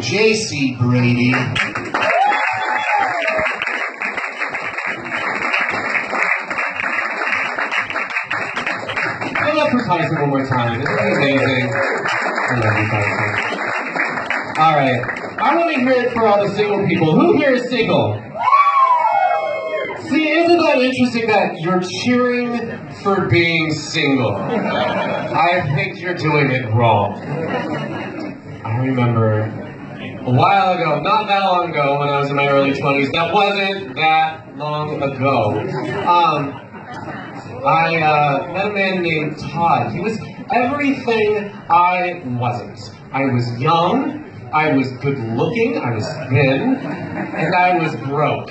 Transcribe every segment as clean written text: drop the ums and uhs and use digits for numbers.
J.C. Brady. I love for Tyson one more time. Isn't he amazing? I love you, Tyson. Alright. I want to hear it for all the single people. Who here is single? See, isn't that interesting that you're cheering for being single? I think you're doing it wrong. I remember a while ago, not that long ago, when I was in my early 20s, that wasn't that long ago, I met a man named Todd. He was everything I wasn't. I was young, I was good looking, I was thin, and I was broke.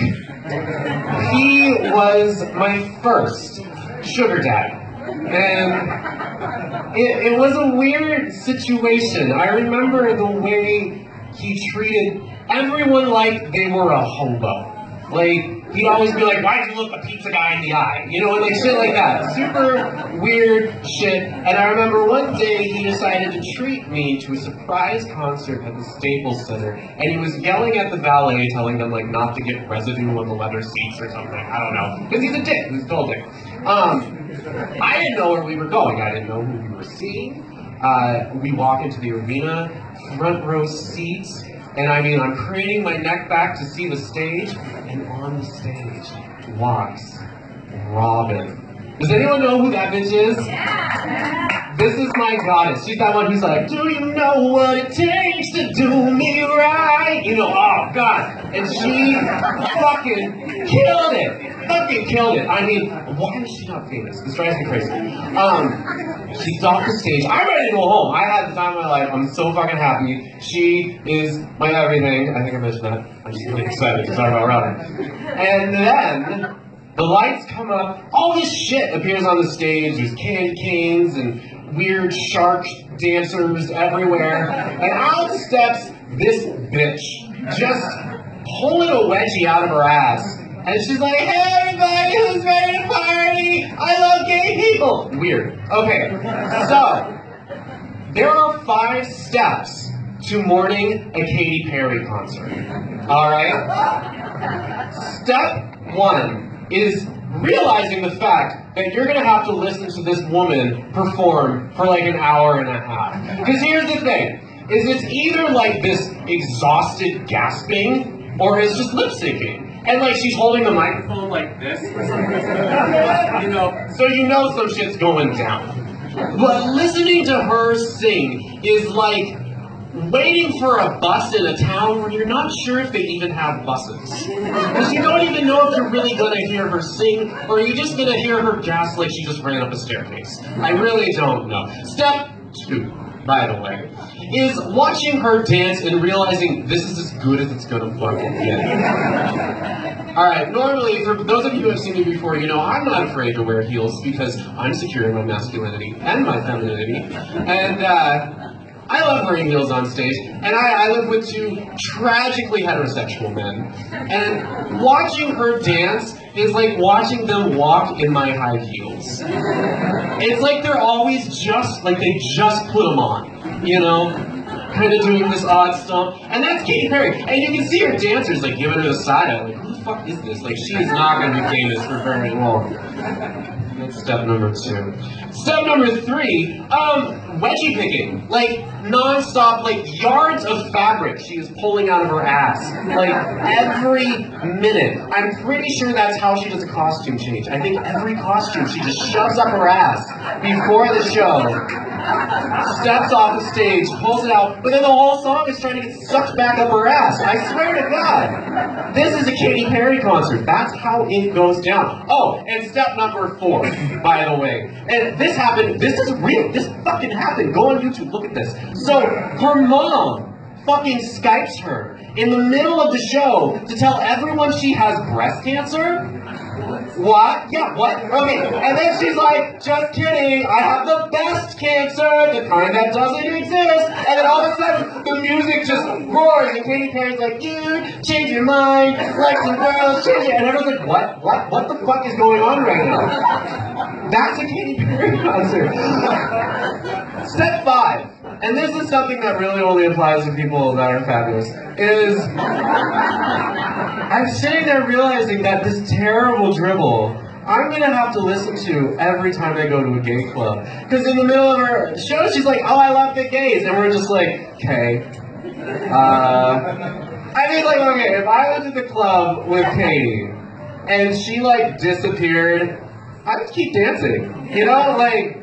He was my first sugar daddy. And it was a weird situation. I remember the way he treated everyone like they were a hobo. Like, he'd always be like, why'd you look a pizza guy in the eye? You know, and like shit like that. Super weird shit. And I remember one day he decided to treat me to a surprise concert at the Staples Center. And he was yelling at the valet, telling them like not to get residue on the leather seats or something. I don't know. Because he's a dick. He's a total dick. I didn't know where we were going. I didn't know who we were seeing. We walk into the arena, front row seats. And I mean, I'm craning my neck back to see the stage, and on the stage walks Robin. Does anyone know who that bitch is? Yeah. This is my goddess. She's that one who's like, do you know what it takes to do me right? You know, oh God. And she fucking killed it. Fucking killed it. I mean, why is she not famous? This drives me crazy. She's off the stage. I'm ready to go home. I had the time of my life. I'm so fucking happy. She is my everything. I think I mentioned that. I'm just really excited to talk about Robin. And then the lights come up. All this shit appears on the stage. There's candy canes and weird shark dancers everywhere. And out steps this bitch, just pulling a wedgie out of her ass. And she's like, hey everybody who's ready to party? I love gay people. Weird. Okay, so there are 5 steps to mourning a Katy Perry concert. Alright? Step 1 is realizing the fact that you're gonna have to listen to this woman perform for like an hour and a half. Because here's the thing, is it's either like this exhausted gasping, or it's just lip syncing. And like she's holding the microphone like this, you know, so you know some shit's going down. But listening to her sing is like waiting for a bus in a town where you're not sure if they even have buses. Because you don't even know if you're really gonna hear her sing, or you're just gonna hear her gasp like she just ran up a staircase. I really don't know. Step 2, by the way, is watching her dance and realizing this is as good as it's gonna fucking get. Alright, normally, for those of you who have seen me before, you know I'm not afraid to wear heels because I'm secure in my masculinity and my femininity. And I love wearing heels on stage, and I live with 2 tragically heterosexual men. And watching her dance is like watching them walk in my high heels. It's like they're always just, like they just put them on, you know? Kind of doing this odd stomp. And that's Katy Perry. And you can see her dancers like giving her the side eye, like, who the fuck is this? Like, she is not going to be famous for very long. That's step number 2. Step number 3, wedgie picking. Like, non-stop, like, yards of fabric she is pulling out of her ass. Like, every minute. I'm pretty sure that's how she does a costume change. I think every costume she just shoves up her ass before the show. Steps off the stage, pulls it out, but then the whole song is trying to get sucked back up her ass. I swear to God. This is a Katy Perry concert. That's how it goes down. Oh, and step number 4, by the way. And this happened, this is real. This fucking happened. Go on YouTube, look at this. So, her mom fucking Skypes her in the middle of the show to tell everyone she has breast cancer. What? Yeah, what? Okay, and then she's like, just kidding, I have the best cancer, the kind that doesn't exist. And then all of a sudden, the music just roars, and Katy Perry's like, dude, change your mind, like some girls, change it. And everyone's like, what the fuck is going on right now? That's a Katy Perry concert. Step 5. and this is something that really only applies to people that are fabulous, is I'm sitting there realizing that this terrible dribble I'm gonna have to listen to every time I go to a gay club. Because in the middle of her show, she's like, oh, I love the gays. And we're just like, okay. I mean, like, okay, if I went to the club with Katie and she, like, disappeared, I would keep dancing. You know, like,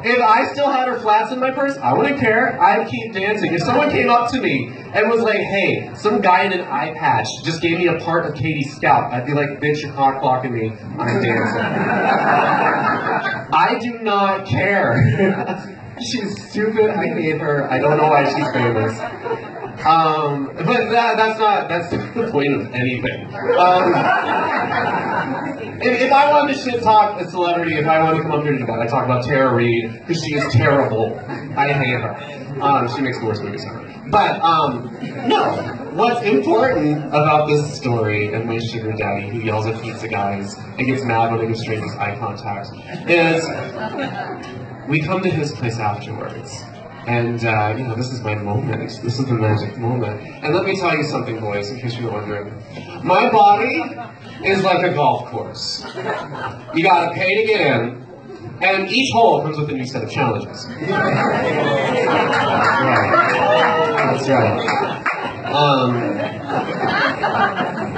if I still had her flats in my purse, I wouldn't care. I'd keep dancing. If someone came up to me and was like, hey, some guy in an eye patch just gave me a part of Katie's scalp, I'd be like, bitch, you're cock blocking me. I'm dancing. I do not care. She's stupid. I hate her. I don't know why she's famous. But that's the point of anything. If I wanted to shit talk a celebrity, if I wanted to come up here to do that, I talk about Tara Reid, because she is terrible. I hate her. She makes the worst movies ever. But, no. What's important about this story and my sugar daddy who yells at pizza guys and gets mad when I give strangers eye contact is we come to his place afterwards. And, you know, this is my moment. This is the magic moment. And let me tell you something, boys, in case you're wondering. My body is like a golf course. You gotta pay to get in, and each hole comes with a new set of challenges. That's right.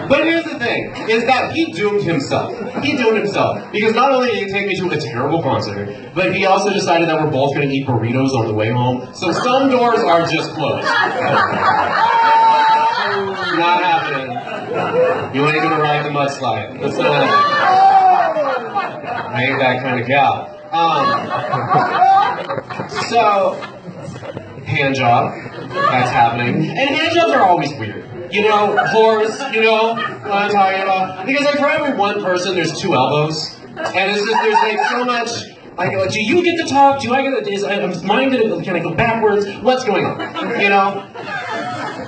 But here's the thing, is that he doomed himself. He doomed himself. Because not only did he take me to a terrible concert, but he also decided that we're both going to eat burritos on the way home. So some doors are just closed. Not happening. You ain't going to ride the mudslide. That's not happening. I ain't that kind of gal. So, hand job. That's happening. And hand jobs are always weird. You know, whores, you know what I'm talking about? Because like for every one person, there's two elbows. And it's just, there's like so much, like, do you get to talk? Do I get to, I'm minded, can I go backwards? What's going on? You know?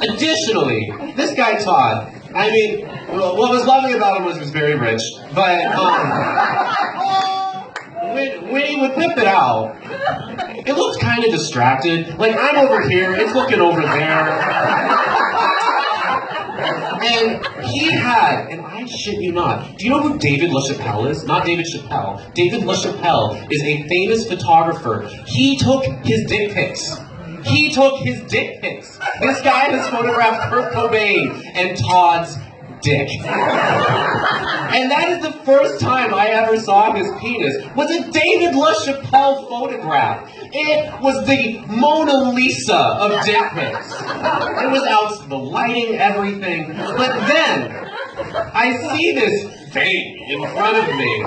Additionally, this guy Todd, I mean, what was lovely about him was he was very rich, but, when he would whip it out, it looked kind of distracted. Like, I'm over here, it's looking over there. And he had, and I shit you not, do you know who David LaChapelle is? Not David Chappelle. David LaChapelle is a famous photographer. He took his dick pics. He took his dick pics. This guy has photographed Kurt Cobain and Todd's dick. And that is the first time I ever saw his penis, was a David LaChapelle photograph. It was the Mona Lisa of dick pics. It was out, the lighting, everything. But then, I see this thing in front of me.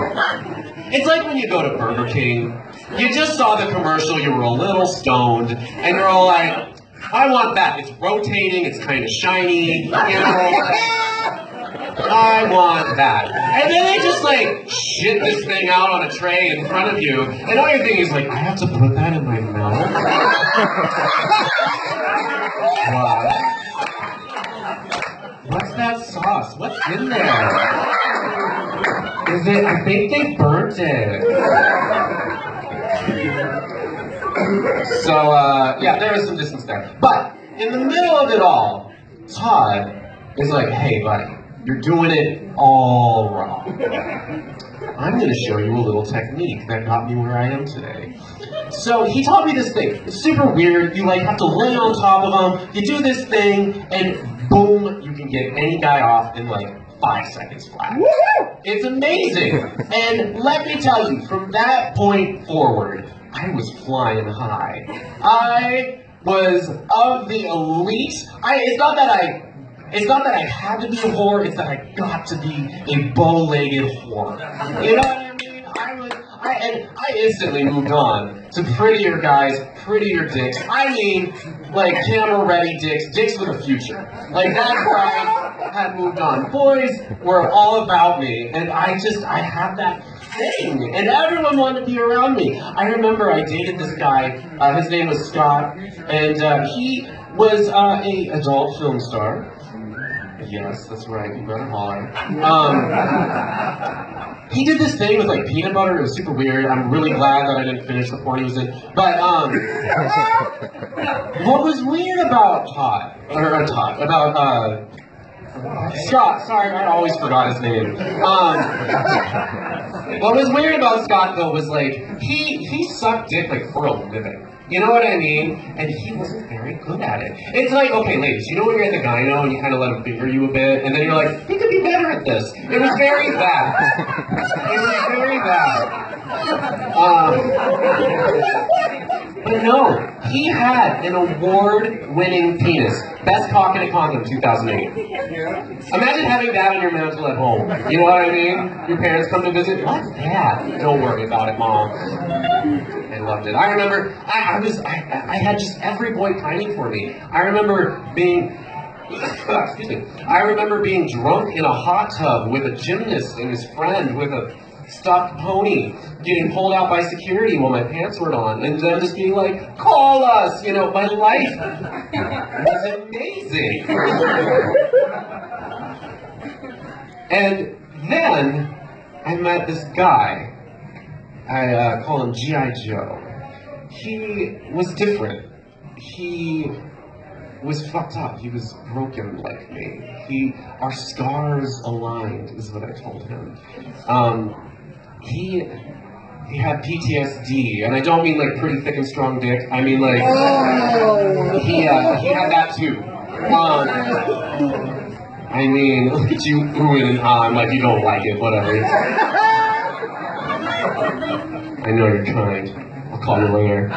It's like when you go to Burger King, you just saw the commercial, you were a little stoned, and you're all like, I want that. It's rotating, it's kind of shiny, you know. I want that. And then they just like shit this thing out on a tray in front of you, and all you're thinking is like, I have to put that in my mouth? What? What's that sauce? What's in there? Is it, I think they burnt it. So, yeah, there is some distance there. But, in the middle of it all, Todd is like, hey, buddy, you're doing it all wrong. I'm going to show you a little technique that got me where I am today. So he taught me this thing. It's super weird. You like have to lay on top of them. You do this thing, and boom, you can get any guy off in like 5 seconds flat. It's amazing. And let me tell you, from that point forward, I was flying high. I was of the elite. It's not that I had to be a whore, it's that I got to be a bow-legged whore. You know what I mean? I instantly moved on to prettier guys, prettier dicks. I mean, like, camera-ready dicks with a future. Like, that's where I had moved on. Boys were all about me, and I had that thing, and everyone wanted to be around me. I remember I dated this guy, his name was Scott, and he was a adult film star. Yes, that's right. You better holler. He did this thing with like peanut butter. It was super weird. I'm really glad that I didn't finish the porn he was in. But what was weird about Scott? Sorry, I always forgot his name. What was weird about Scott though was like he sucked dick like for a living. You know what I mean? And he wasn't very good at it. It's like, okay, ladies, you know when you're at the gyno and you kind of let him finger you a bit, and then you're like, he could be better at this. It was very bad. It was very bad. But no, he had an award-winning penis. Best cock in a condom, 2008. Imagine having that on your mantle at home. You know what I mean? Your parents come to visit. What's that? Don't worry about it, Mom. I loved it. I remember I had just every boy pining for me. I remember being drunk in a hot tub with a gymnast and his friend with a stuffed pony getting pulled out by security while my pants weren't on, and them just being like, call us! You know, my life was amazing. And then I met this guy. I call him G.I. Joe. He was different. He was fucked up. He was broken like me. Our scars aligned, is what I told him. He had PTSD, and I don't mean like pretty thick and strong dick. I mean like he had that too. I mean, look at you oohing and ahhing like you don't like it, whatever. I know you're kind. I'll call you later.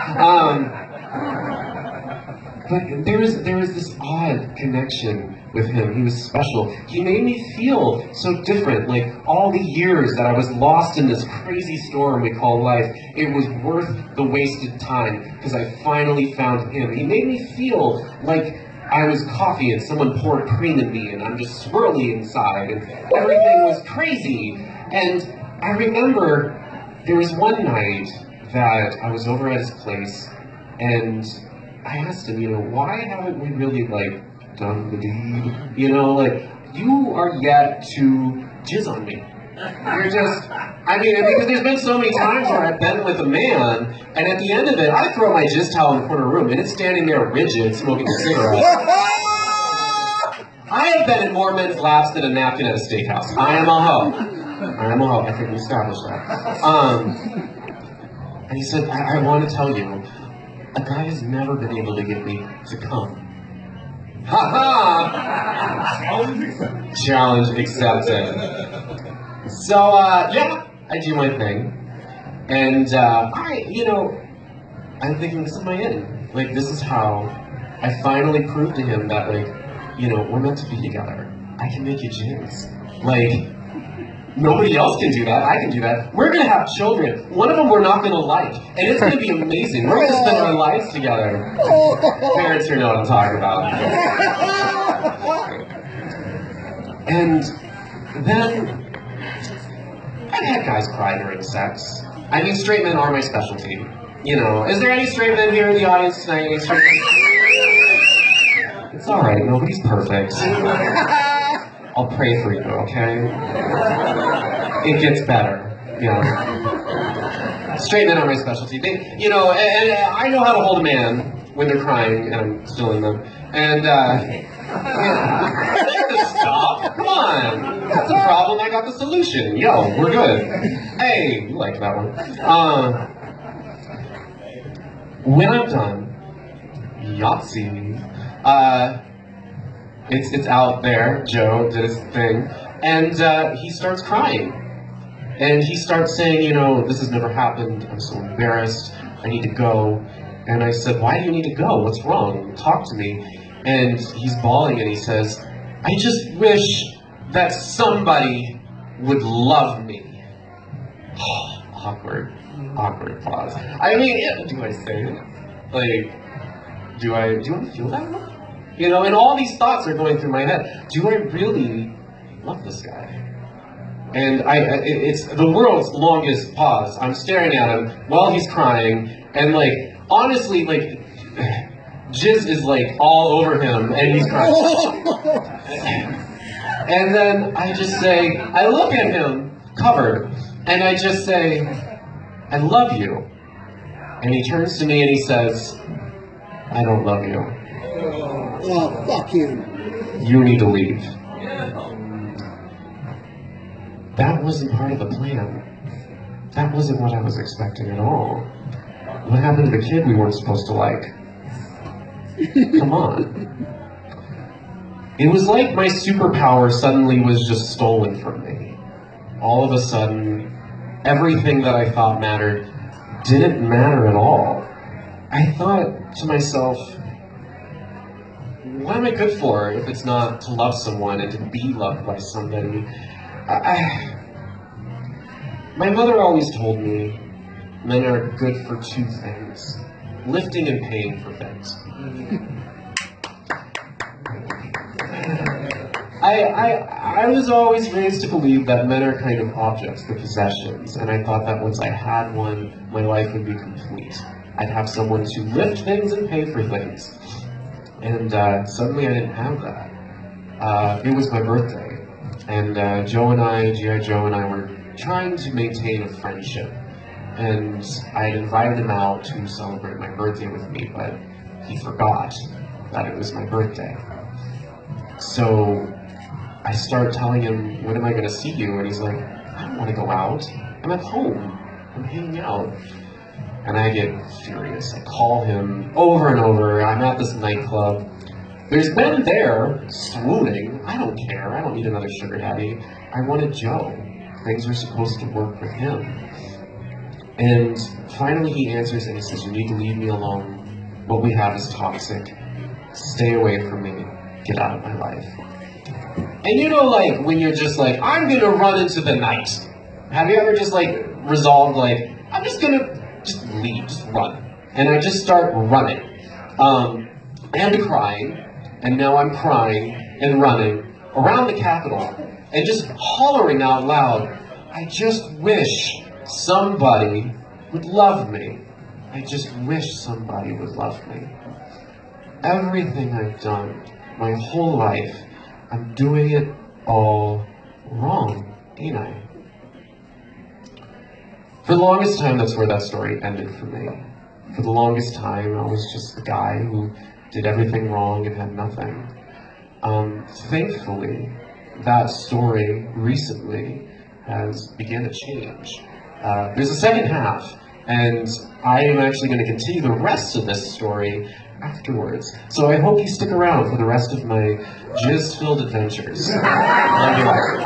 But there was this odd connection with him. He was special. He made me feel so different. Like all the years that I was lost in this crazy storm we call life, it was worth the wasted time because I finally found him. He made me feel like I was coffee and someone poured cream in me and I'm just swirly inside and everything was crazy. And I remember there was one night that I was over at his place and I asked him, you know, why haven't we really, like, done the deed? You know, like, you are yet to jizz on me. You're just, I mean, because there's been so many times where I've been with a man, and at the end of it, I throw my jizz towel in the corner of the room, and it's standing there rigid, smoking a cigarette. I have been in more men's laps than a napkin at a steakhouse. I am a hoe. I am a hoe. I think we established that. And he said, I want to tell you, a guy has never been able to get me to come. Ha ha! Challenge accepted. So, yeah, I do my thing. And, I'm thinking this is my end. Like, this is how I finally proved to him that, like, you know, we're meant to be together. I can make you jizz. Like, nobody else can do that. I can do that. We're going to have children. One of them we're not going to like. And it's going to be amazing. We're going to spend our lives together. Parents here know what I'm talking about. And then, I've had guys cry during sex. I mean, straight men are my specialty. You know, is there any straight men here in the audience tonight? Any straight men? It's alright. Nobody's perfect. I'll pray for you, okay? It gets better, you know. Straight men are my specialty. They, you know, and I know how to hold a man when they're crying and I'm still in them. And, stop. Come on. That's a problem. I got the solution. Yo, we're good. Hey, you like that one. When I'm done, Yahtzee. It's out there. Joe did his thing, and he starts crying, and he starts saying, you know, this has never happened. I'm so embarrassed. I need to go. And I said, why do you need to go? What's wrong? Talk to me. And he's bawling, and he says, I just wish that somebody would love me. Awkward pause. I mean, do I say it? Like, do I feel that way? You know, and all these thoughts are going through my head. Do I really love this guy? And it's the world's longest pause. I'm staring at him while he's crying, and like, honestly, like, jizz is like all over him, and he's crying. And then I just say, I look at him, covered, and I just say, I love you. And he turns to me and he says, I don't love you. Oh, fuck you. You need to leave. That wasn't part of the plan. That wasn't what I was expecting at all. What happened to the kid we weren't supposed to like? Come on. It was like my superpower suddenly was just stolen from me. All of a sudden, everything that I thought mattered didn't matter at all. I thought to myself, what am I good for if it's not to love someone and to be loved by somebody? My mother always told me men are good for two things: lifting and paying for things. I was always raised to believe that men are kind of objects, the possessions, and I thought that once I had one, my life would be complete. I'd have someone to lift things and pay for things. And suddenly I didn't have that. It was my birthday, and G.I. Joe and I were trying to maintain a friendship. And I had invited him out to celebrate my birthday with me, but he forgot that it was my birthday. So I start telling him, when am I going to see you? And he's like, I don't want to go out. I'm at home. I'm hanging out. And I get furious. I call him over and over. I'm at this nightclub. There's men there swooning. I don't care. I don't need another sugar daddy. I wanted Joe. Things are supposed to work for him. And finally he answers and he says, you need to leave me alone. What we have is toxic. Stay away from me. Get out of my life. And you know, like, when you're just like, I'm gonna run into the night. Have you ever just, like, resolved, like, I'm just gonna just leave, just run. And I just start running. And crying. And now I'm crying and running around the Capitol and just hollering out loud, I just wish somebody would love me. I just wish somebody would love me. Everything I've done, my whole life, I'm doing it all wrong, ain't I? For the longest time, that's where that story ended for me. For the longest time, I was just the guy who did everything wrong and had nothing. Thankfully, that story recently has begun to change. There's a second half, and I am actually going to continue the rest of this story afterwards. So I hope you stick around for the rest of my jizz-filled adventures. Love you all.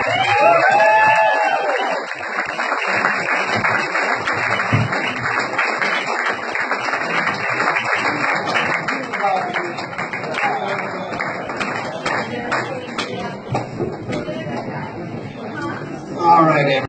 All right,